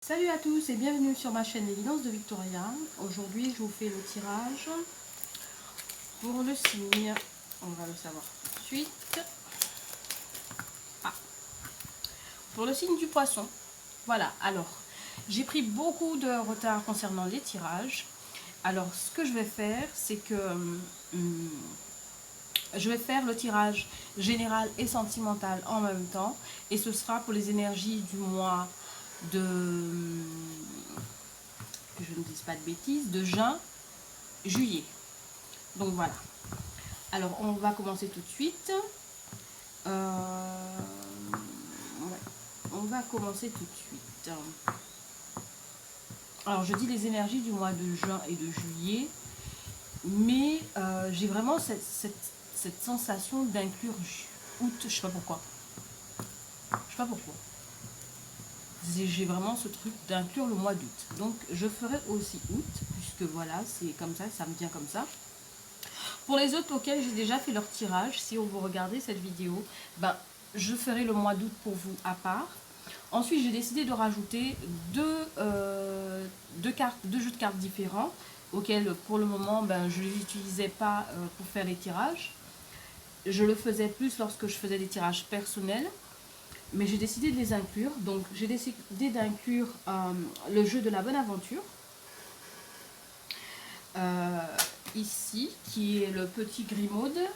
Salut à tous et bienvenue sur ma chaîne L'évidence de Victoria. Aujourd'hui je vous fais le tirage pour le signe. On va le savoir tout de suite. Pour le signe du poisson. Voilà, alors j'ai pris beaucoup de retard concernant les tirages. Alors ce que je vais faire, c'est que je vais faire le tirage général et sentimental en même temps. Et ce sera pour les énergies du mois de... que je ne dise pas de bêtises, de juin, juillet. Donc voilà. Alors on va commencer tout de suite. Ouais, on va commencer tout de suite. Alors je dis les énergies du mois de juin et de juillet, mais j'ai vraiment cette sensation d'inclure août, je sais pas pourquoi. Je sais pas pourquoi. J'ai vraiment ce truc d'inclure le mois d'août. Donc je ferai aussi août, puisque voilà, c'est comme ça me vient comme ça. Pour les autres auxquels j'ai déjà fait leur tirage, si vous regardez cette vidéo, ben, je ferai le mois d'août pour vous à part. Ensuite, j'ai décidé de rajouter deux jeux de cartes différents, auxquels pour le moment, ben, je ne les utilisais pas pour faire les tirages. Je le faisais plus lorsque je faisais des tirages personnels, mais j'ai décidé de les inclure. Donc, j'ai décidé d'inclure le jeu de la bonne aventure. Ici, qui est le petit Grimaud, le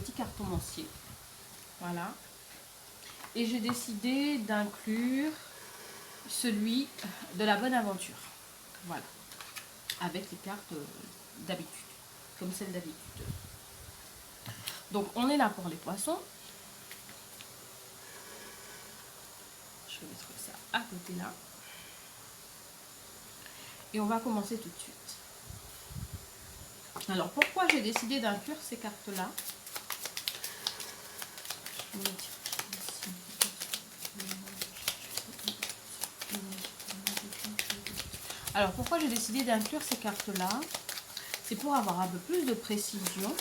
petit cartomancier. Voilà. Et j'ai décidé d'inclure celui de la bonne aventure. Voilà. Avec les cartes d'habitude, comme celle d'habitude. Donc, on est là pour les poissons. Je vais mettre ça à côté là. Et on va commencer tout de suite. Alors, pourquoi j'ai décidé d'inclure ces cartes-là? Alors, pourquoi j'ai décidé d'inclure ces cartes-là? C'est pour avoir un peu plus de précision.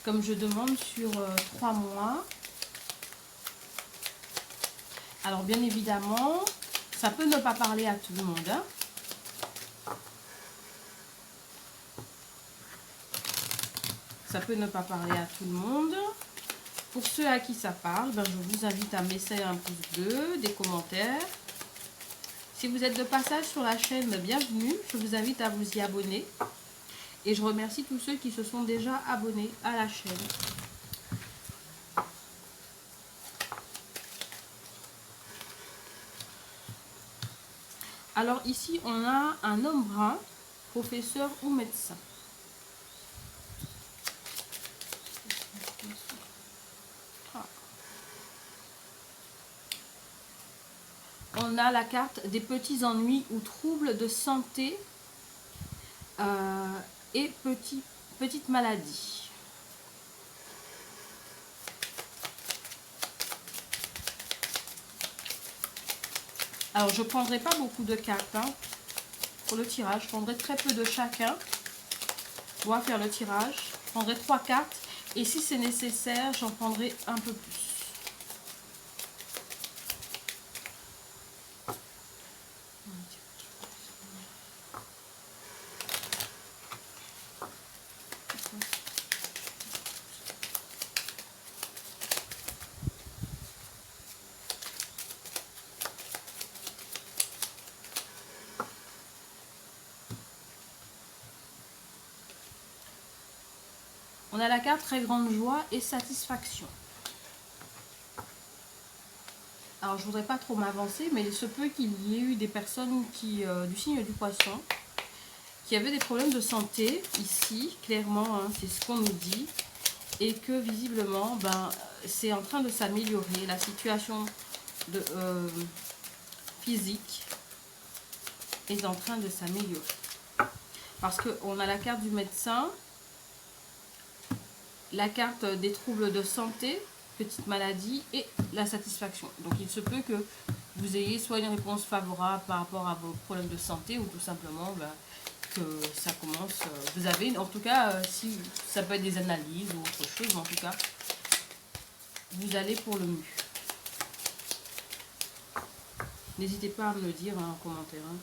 Comme je demande sur 3 mois. Alors, bien évidemment, ça peut ne pas parler à tout le monde. Hein. Ça peut ne pas parler à tout le monde. Pour ceux à qui ça parle, ben, je vous invite à me laisser un pouce bleu, des commentaires. Si vous êtes de passage sur la chaîne, bienvenue. Je vous invite à vous y abonner. Et je remercie tous ceux qui se sont déjà abonnés à la chaîne. Alors ici, on a un homme brun, professeur ou médecin. On a la carte des petits ennuis ou troubles de santé et petites maladies. Alors, je ne prendrai pas beaucoup de cartes hein, pour le tirage. Je prendrai très peu de chacun. On va faire le tirage. Je prendrai 3 cartes. Et si c'est nécessaire, j'en prendrai un peu plus. On a la carte très grande joie et satisfaction. Alors, je ne voudrais pas trop m'avancer, mais il se peut qu'il y ait eu des personnes du signe du poisson qui avaient des problèmes de santé, ici, clairement, hein, c'est ce qu'on nous dit, et que visiblement, ben, c'est en train de s'améliorer, la situation physique est en train de s'améliorer. Parce qu'on a la carte du médecin, la carte des troubles de santé, petite maladie et la satisfaction. Donc il se peut que vous ayez soit une réponse favorable par rapport à vos problèmes de santé ou tout simplement ben, que ça commence. Vous avez, en tout cas, si ça peut être des analyses ou autre chose, mais en tout cas, vous allez pour le mieux. N'hésitez pas à me le dire en commentaire. Hein.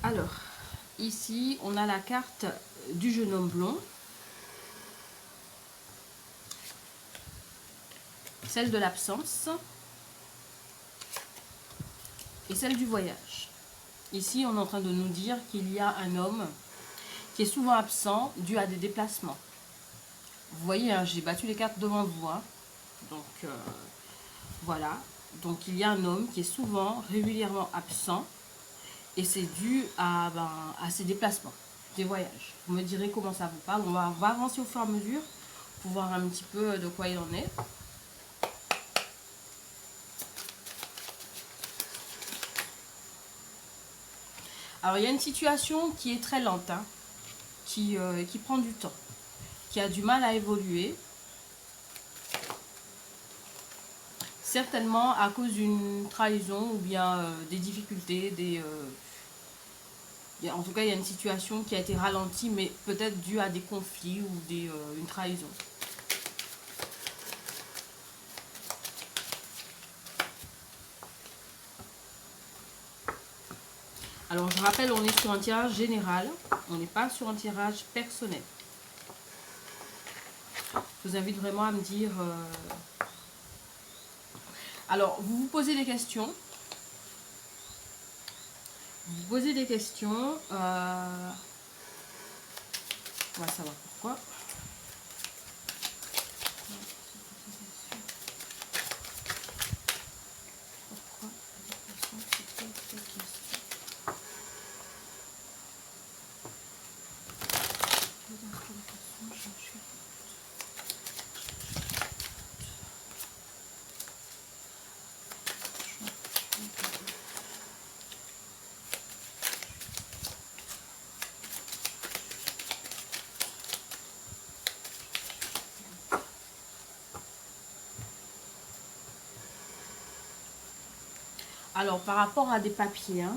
Alors, ici, on a la carte du jeune homme blond, celle de l'absence et celle du voyage. Ici, on est en train de nous dire qu'il y a un homme qui est souvent absent dû à des déplacements. Vous voyez, hein, j'ai battu les cartes devant vous. Hein. Donc, voilà. Donc, il y a un homme qui est souvent, régulièrement absent. Et c'est dû à ses déplacements, des voyages. Vous me direz comment ça vous parle. On va avancer au fur et à mesure pour voir un petit peu de quoi il en est. Alors, il y a une situation qui est très lente, hein, qui prend du temps, qui a du mal à évoluer. Certainement à cause d'une trahison ou bien des difficultés, en tout cas, il y a une situation qui a été ralentie, mais peut-être due à des conflits ou une trahison. Alors, je rappelle, on est sur un tirage général. On n'est pas sur un tirage personnel. Je vous invite vraiment à me dire... Alors, vous vous posez des questions. Vous posez des questions. On va savoir pourquoi. Alors, par rapport à des papiers, hein,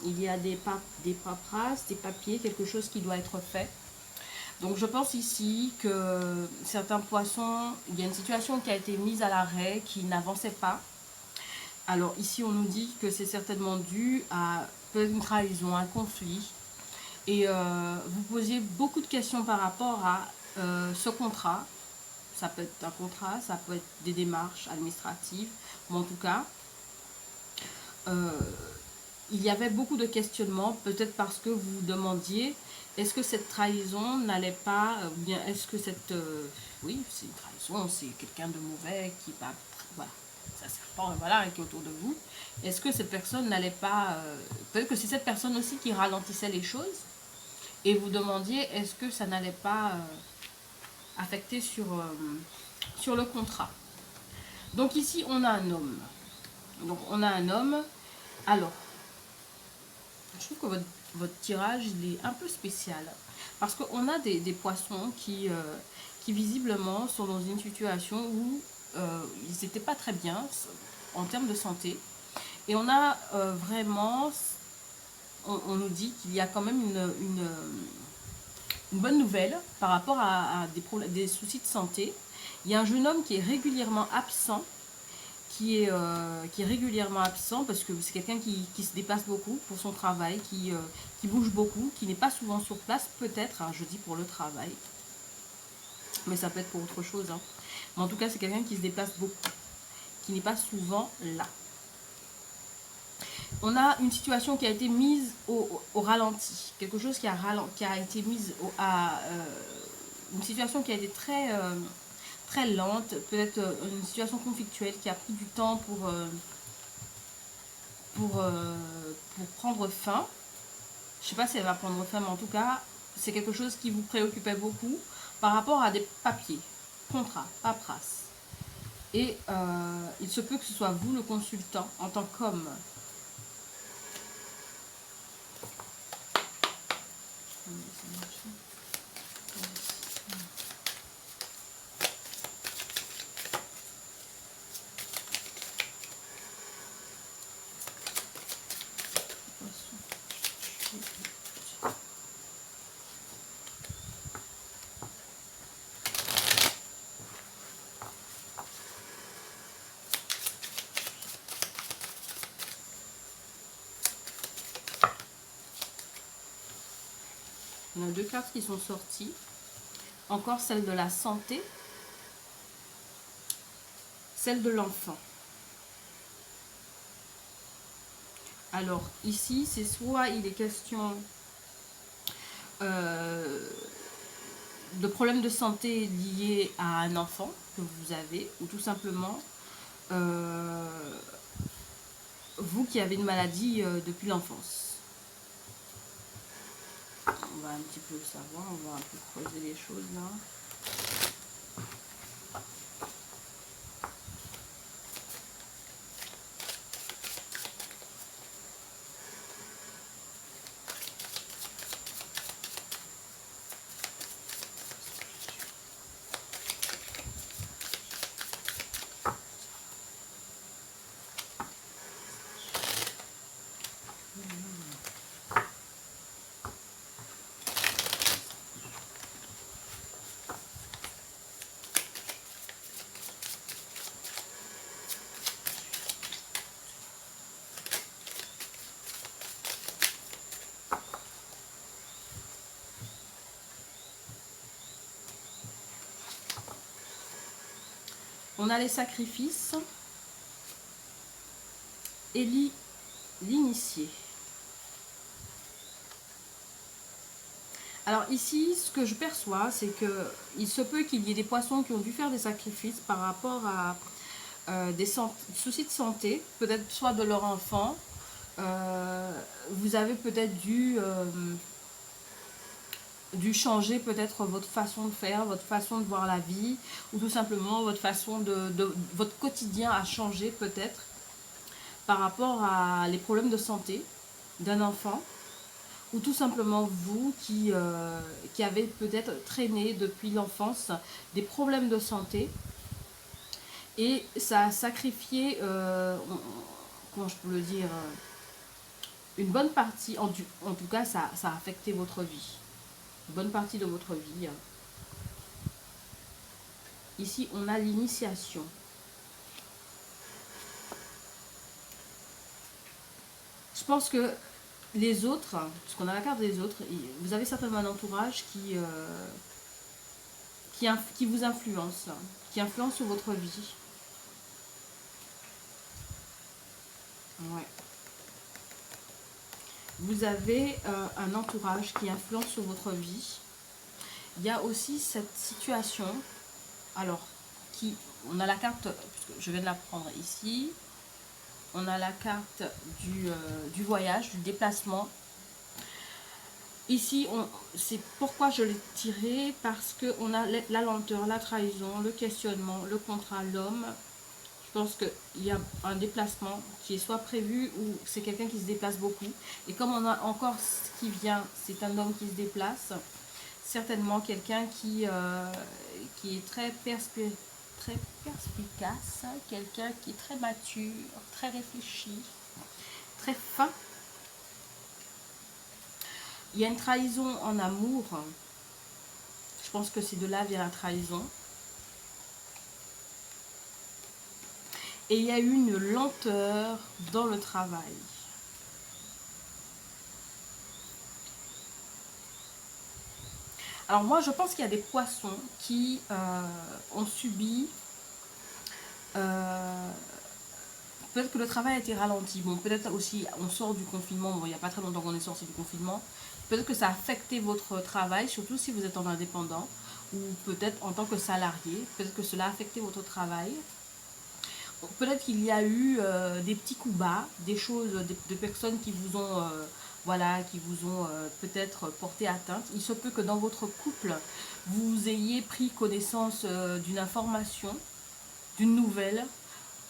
il y a des paperasses, des papiers, quelque chose qui doit être fait. Donc, je pense ici que certains poissons, il y a une situation qui a été mise à l'arrêt, qui n'avançait pas. Alors, ici, on nous dit que c'est certainement dû à une trahison, un conflit. Et vous posiez beaucoup de questions par rapport à ce contrat. Ça peut être un contrat, ça peut être des démarches administratives, mais en tout cas... il y avait beaucoup de questionnements, peut-être parce que vous vous demandiez, est-ce que cette trahison n'allait pas, ou bien est-ce que cette... oui, c'est une trahison, c'est quelqu'un de mauvais qui va... Voilà, ça serpent, voilà, qui est autour de vous. Est-ce que cette personne n'allait pas... peut-être que c'est cette personne aussi qui ralentissait les choses, et vous demandiez, est-ce que ça n'allait pas affecter sur le contrat. Donc ici, on a un homme. Donc on a un homme... Alors, je trouve que votre tirage il est un peu spécial. Parce qu'on a des poissons qui visiblement sont dans une situation où ils n'étaient pas très bien en termes de santé. Et on a vraiment, on nous dit qu'il y a quand même une bonne nouvelle par rapport à des soucis de santé. Il y a un jeune homme qui est régulièrement absent. Qui est régulièrement absent parce que c'est quelqu'un qui se déplace beaucoup pour son travail, qui bouge beaucoup, qui n'est pas souvent sur place, peut-être, hein, je dis pour le travail, mais ça peut être pour autre chose. Hein. Mais en tout cas, c'est quelqu'un qui se déplace beaucoup, qui n'est pas souvent là. On a une situation qui a été mise au ralenti, quelque chose qui a été mise une situation qui a été très très lente, peut-être une situation conflictuelle qui a pris du temps pour prendre fin. Je ne sais pas si elle va prendre fin, mais en tout cas, c'est quelque chose qui vous préoccupait beaucoup par rapport à des papiers, contrats, paperasse. Et il se peut que ce soit vous le consultant en tant qu'homme. On a deux cartes qui sont sorties. Encore celle de la santé, celle de l'enfant. Alors ici, c'est soit il est question de problèmes de santé liés à un enfant que vous avez, ou tout simplement vous qui avez une maladie depuis l'enfance. On va un petit peu savoir, on va un peu creuser les choses là. On a les sacrifices et l'initié. Alors ici, ce que je perçois, c'est que il se peut qu'il y ait des poissons qui ont dû faire des sacrifices par rapport à des soucis de santé, peut-être soit de leur enfant. Vous avez peut-être dû changer peut-être votre façon de faire, votre façon de voir la vie, ou tout simplement votre façon votre quotidien a changé peut-être par rapport à les problèmes de santé d'un enfant, ou tout simplement vous qui avez peut-être traîné depuis l'enfance des problèmes de santé, et ça a sacrifié, comment je peux le dire, une bonne partie, en tout cas ça a affecté votre vie. Bonne partie de votre vie. Ici, on a l'initiation. Je pense que les autres, parce qu'on a la carte des autres, vous avez certainement un entourage qui vous influence, qui influence sur votre vie. Ouais. Vous avez un entourage qui influence sur votre vie. Il y a aussi cette situation, alors, on a la carte, puisque je viens de la prendre ici, on a la carte du voyage, du déplacement. Ici, c'est pourquoi je l'ai tiré, parce qu'on a la lenteur, la trahison, le questionnement, le contrat, l'homme. Je pense qu'il y a un déplacement qui est soit prévu ou c'est quelqu'un qui se déplace beaucoup. Et comme on a encore ce qui vient, c'est un homme qui se déplace. Certainement quelqu'un qui est très perspicace, quelqu'un qui est très mature, très réfléchi, très fin. Il y a une trahison en amour. Je pense que c'est de là vient la trahison. Et il y a eu une lenteur dans le travail. Alors moi, je pense qu'il y a des poissons qui ont subi... peut-être que le travail a été ralenti. Bon, peut-être aussi, on sort du confinement. Bon, il n'y a pas très longtemps qu'on est sorti du confinement. Peut-être que ça a affecté votre travail, surtout si vous êtes en indépendant. ou peut-être en tant que salarié, peut-être que cela a affecté votre travail. Peut-être qu'il y a eu des petits coups bas, des choses, de personnes qui vous ont, voilà, qui vous ont peut-être porté atteinte. Il se peut que dans votre couple, vous ayez pris connaissance d'une information, d'une nouvelle,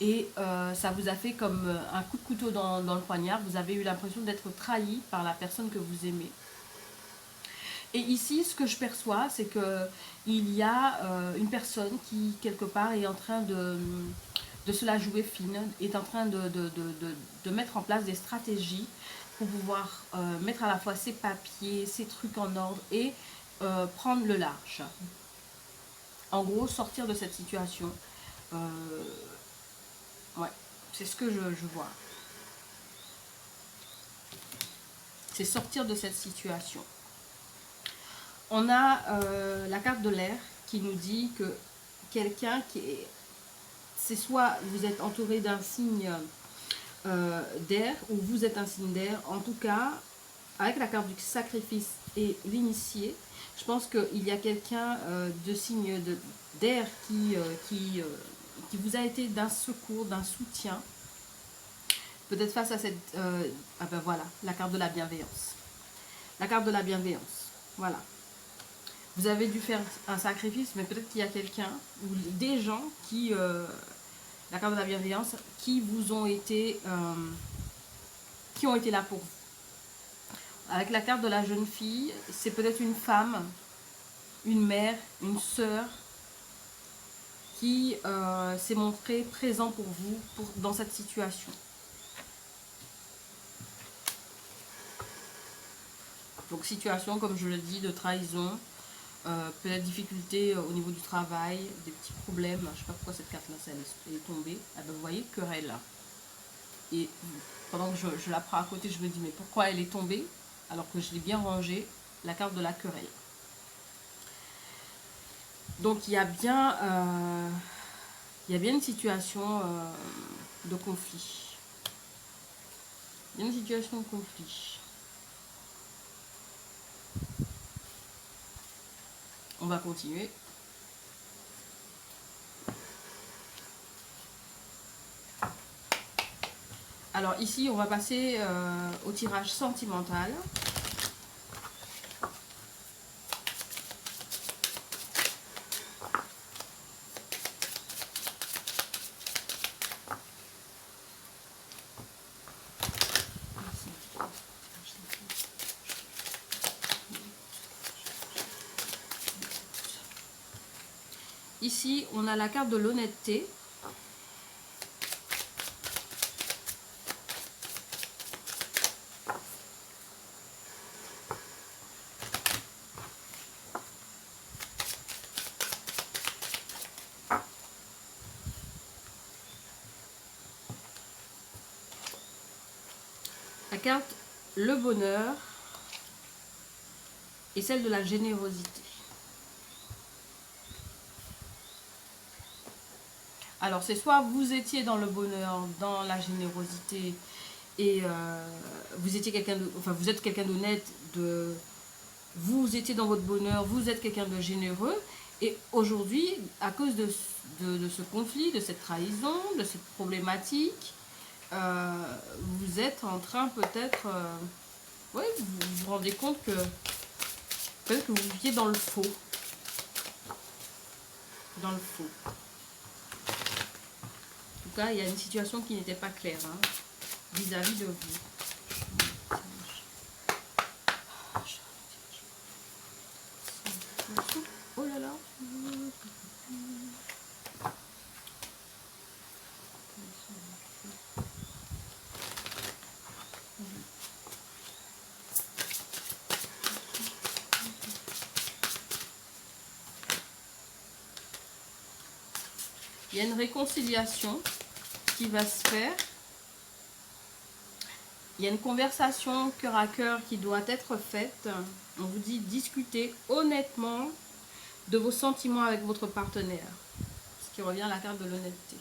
et ça vous a fait comme un coup de couteau dans le poignard. Vous avez eu l'impression d'être trahi par la personne que vous aimez. Et ici, ce que je perçois, c'est qu'il y a une personne qui, quelque part, est en train de se la jouer fine, est en train de mettre en place des stratégies pour pouvoir mettre à la fois ses papiers, ses trucs en ordre et prendre le large. En gros, sortir de cette situation. Ouais, c'est ce que je vois. C'est sortir de cette situation. On a la carte de l'air qui nous dit que quelqu'un qui est... C'est soit vous êtes entouré d'un signe d'air ou vous êtes un signe d'air. En tout cas, avec la carte du sacrifice et l'initié, je pense qu'il y a quelqu'un de signe d'air qui vous a été d'un secours, d'un soutien. Peut-être face à cette... ah ben voilà, la carte de la bienveillance. La carte de la bienveillance, voilà. Vous avez dû faire un sacrifice, mais peut-être qu'il y a quelqu'un ou des gens qui... la carte de la bienveillance, qui vous ont été... qui ont été là pour vous. Avec la carte de la jeune fille, c'est peut-être une femme, une mère, une sœur qui s'est montrée présent pour vous dans cette situation. Donc situation, comme je le dis, de trahison, peut-être difficulté au niveau du travail, des petits problèmes. Je ne sais pas pourquoi cette carte-là est tombée. Ah ben, vous voyez, querelle. Et pendant que je la prends à côté, je me dis, mais pourquoi elle est tombée alors que je l'ai bien rangée, la carte de la querelle. Donc il y a bien une situation de conflit. Il y a une situation de conflit. On va continuer. Alors ici, on va passer au tirage sentimental. Ici, on a la carte de l'honnêteté. La carte le bonheur et celle de la générosité. Alors c'est soit vous étiez dans le bonheur, dans la générosité et vous étiez quelqu'un de, enfin vous êtes quelqu'un d'honnête, vous étiez dans votre bonheur, vous êtes quelqu'un de généreux et aujourd'hui à cause de ce conflit, de cette trahison, de cette problématique, vous êtes en train peut-être, ouais, vous vous rendez compte que peut-être que vous viviez dans le faux. Dans le faux. En tout cas, il y a une situation qui n'était pas claire vis-à-vis de vous. Oh là là. Il y a une réconciliation qui va se faire. Il y a une conversation cœur à cœur qui doit être faite. On vous dit discuter honnêtement de vos sentiments avec votre partenaire. Ce qui revient à la carte de l'honnêteté.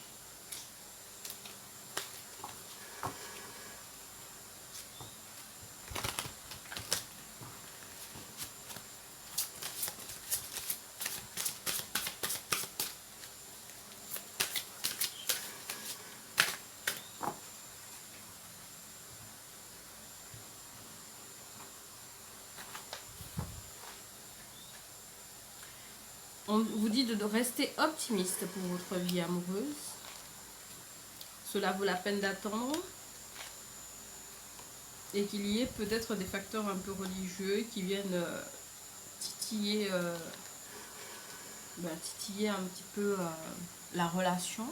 On vous dit de rester optimiste pour votre vie amoureuse. Cela vaut la peine d'attendre. Et qu'il y ait peut-être des facteurs un peu religieux qui viennent titiller, titiller un petit peu la relation.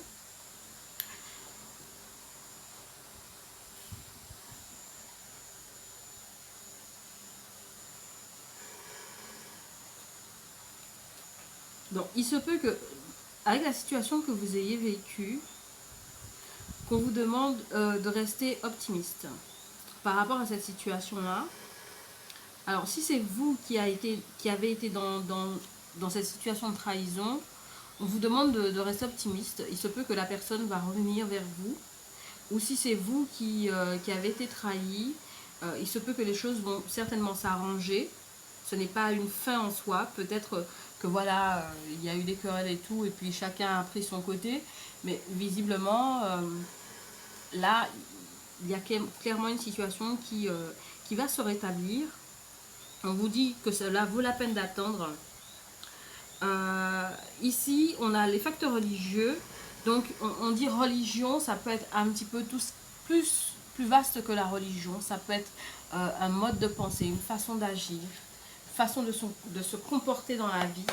Donc il se peut que, avec la situation que vous ayez vécue, qu'on vous demande de rester optimiste par rapport à cette situation-là. Alors si c'est vous qui avez été dans cette situation de trahison, on vous demande de rester optimiste. Il se peut que la personne va revenir vers vous. Ou si c'est vous qui avez été trahi, il se peut que les choses vont certainement s'arranger. Ce n'est pas une fin en soi. Peut-être que voilà, il y a eu des querelles et tout, et puis chacun a pris son côté. Mais visiblement, là, il y a clairement une situation qui va se rétablir. On vous dit que cela vaut la peine d'attendre. Ici, on a les facteurs religieux. Donc, on dit religion, ça peut être un petit peu plus vaste que la religion. Ça peut être un mode de pensée, une façon d'agir, une façon de se comporter dans la vie.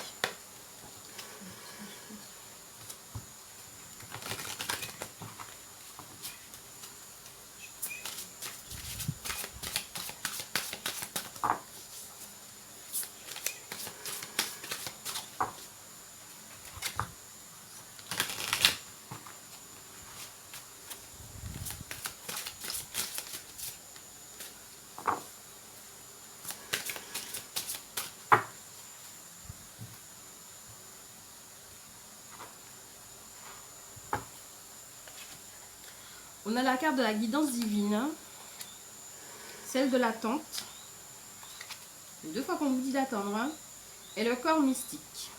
On a la carte de la guidance divine, celle de l'attente, les 2 fois qu'on vous dit d'attendre, hein, et le corps mystique.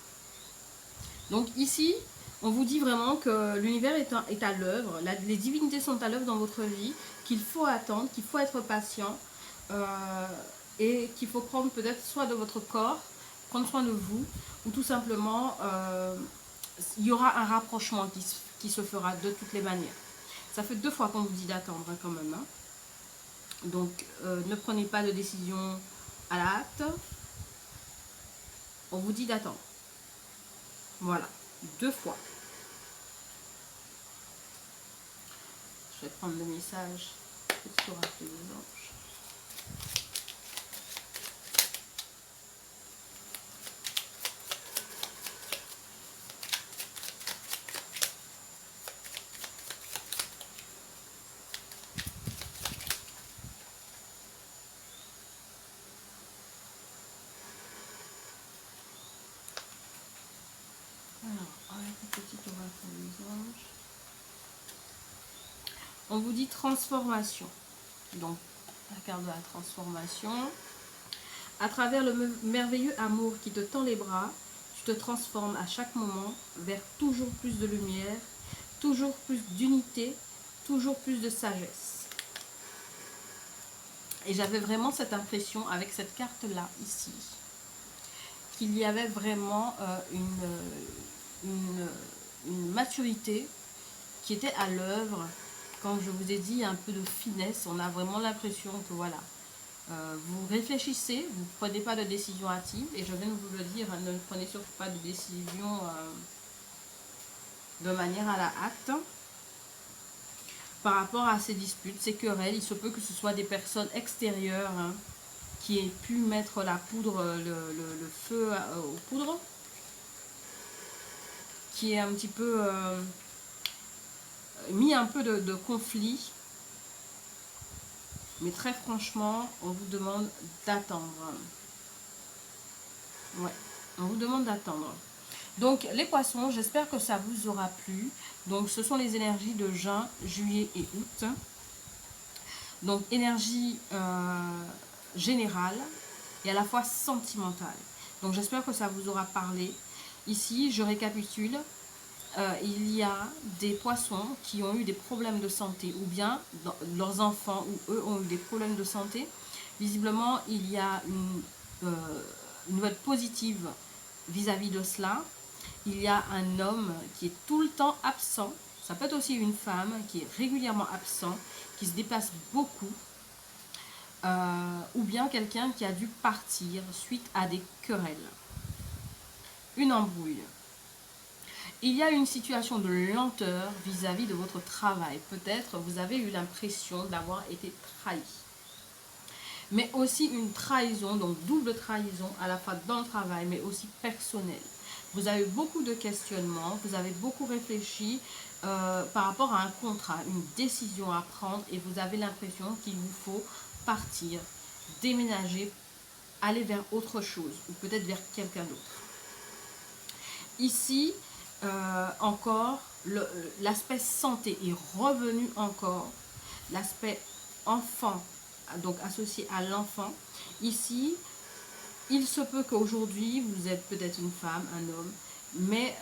Donc ici, on vous dit vraiment que l'univers est à l'œuvre, les divinités sont à l'œuvre dans votre vie, qu'il faut attendre, qu'il faut être patient, et qu'il faut prendre peut-être soin de votre corps, prendre soin de vous, ou tout simplement, il y aura un rapprochement qui se fera de toutes les manières. Ça fait 2 fois qu'on vous dit d'attendre quand même. Hein. Donc, ne prenez pas de décision à la hâte. On vous dit d'attendre. Voilà, 2 fois. Je vais prendre le message sur les anges. On vous dit transformation. Donc, la carte de la transformation. À travers le merveilleux amour qui te tend les bras, tu te transformes à chaque moment vers toujours plus de lumière, toujours plus d'unité, toujours plus de sagesse. Et j'avais vraiment cette impression avec cette carte-là, ici, qu'il y avait vraiment une maturité qui était à l'œuvre. Quand je vous ai dit un peu de finesse, on a vraiment l'impression que voilà, vous réfléchissez, vous ne prenez pas de décision hâtive, et je viens de vous le dire, hein, ne prenez surtout pas de décision de manière à la hâte. Par rapport à ces disputes, ces querelles, il se peut que ce soit des personnes extérieures hein, qui aient pu mettre la poudre, le feu aux poudres, qui est un petit peu mis un peu de conflit. Mais très franchement, on vous demande d'attendre. Ouais, on vous demande d'attendre. Donc, les poissons, j'espère que ça vous aura plu. Donc, ce sont les énergies de juin, juillet et août. Donc, énergie générale et à la fois sentimentale. Donc, j'espère que ça vous aura parlé. Ici, je récapitule. Il y a des poissons qui ont eu des problèmes de santé ou bien leurs enfants ou eux ont eu des problèmes de santé. Visiblement, il y a une nouvelle positive vis-à-vis de cela, il y a un homme qui est tout le temps absent. Ça peut être aussi une femme qui est régulièrement absent, qui se déplace beaucoup. Ou bien quelqu'un qui a dû partir suite à des querelles. Une embrouille. Il y a une situation de lenteur vis-à-vis de votre travail. Peut-être vous avez eu l'impression d'avoir été trahi. Mais aussi une trahison, donc double trahison à la fois dans le travail mais aussi personnel. Vous avez beaucoup de questionnements, vous avez beaucoup réfléchi par rapport à un contrat, une décision à prendre et vous avez l'impression qu'il vous faut partir, déménager, aller vers autre chose ou peut-être vers quelqu'un d'autre. Ici, encore, l'aspect santé est revenu encore, l'aspect enfant, donc associé à l'enfant. Ici, il se peut qu'aujourd'hui, vous êtes peut-être une femme, un homme, mais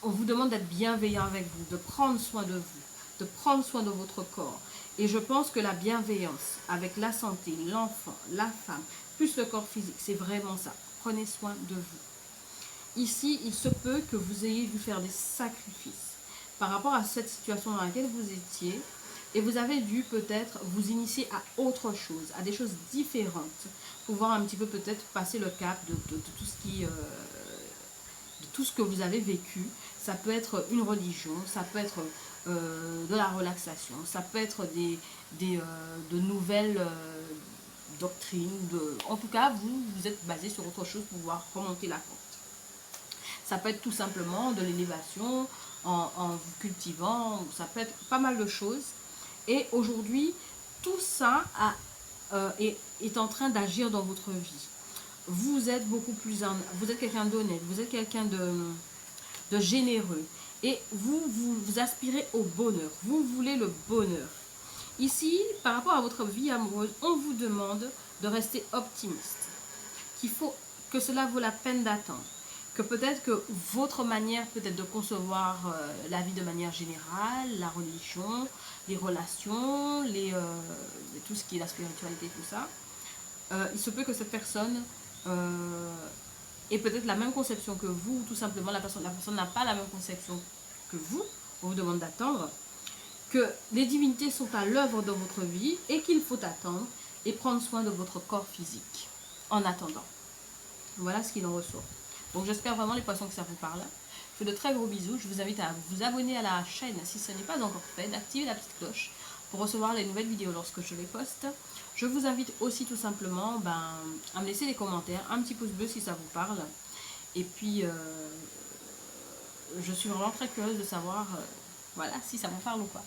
on vous demande d'être bienveillant avec vous, de prendre soin de vous, de prendre soin de votre corps. Et je pense que la bienveillance avec la santé, l'enfant, la femme, plus le corps physique, c'est vraiment ça. Prenez soin de vous. Ici, il se peut que vous ayez dû faire des sacrifices par rapport à cette situation dans laquelle vous étiez et vous avez dû peut-être vous initier à autre chose, à des choses différentes, pouvoir un petit peu peut-être passer le cap de tout ce qui... de tout ce que vous avez vécu. Ça peut être une religion, ça peut être de la relaxation, ça peut être de nouvelles doctrines. En tout cas, vous êtes basé sur autre chose pour pouvoir remonter la pente. Ça peut être tout simplement de l'élévation en vous cultivant, ça peut être pas mal de choses. Et aujourd'hui, tout ça est en train d'agir dans votre vie. Vous êtes beaucoup plus, vous êtes quelqu'un d'honnête, vous êtes quelqu'un de généreux. Et vous aspirez au bonheur, vous voulez le bonheur. Ici, par rapport à votre vie amoureuse, on vous demande de rester optimiste. Qu'il faut que cela vaut la peine d'attendre. Que peut-être que votre manière peut-être de concevoir la vie de manière générale, la religion, les relations, tout ce qui est la spiritualité, tout ça, il se peut que cette personne ait peut-être la même conception que vous, ou tout simplement la personne n'a pas la même conception que vous, on vous demande d'attendre, que les divinités sont à l'œuvre dans votre vie et qu'il faut attendre et prendre soin de votre corps physique en attendant. Voilà ce qu'il en ressort. Donc j'espère vraiment les poissons que ça vous parle. Je vous fais de très gros bisous. Je vous invite à vous abonner à la chaîne si ce n'est pas encore fait, d'activer la petite cloche pour recevoir les nouvelles vidéos lorsque je les poste. Je vous invite aussi tout simplement à me laisser des commentaires, un petit pouce bleu si ça vous parle. Et puis je suis vraiment très curieuse de savoir voilà, si ça vous parle ou pas.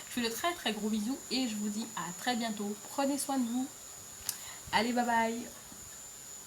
Je vous fais de très très gros bisous et je vous dis à très bientôt. Prenez soin de vous. Allez, bye bye.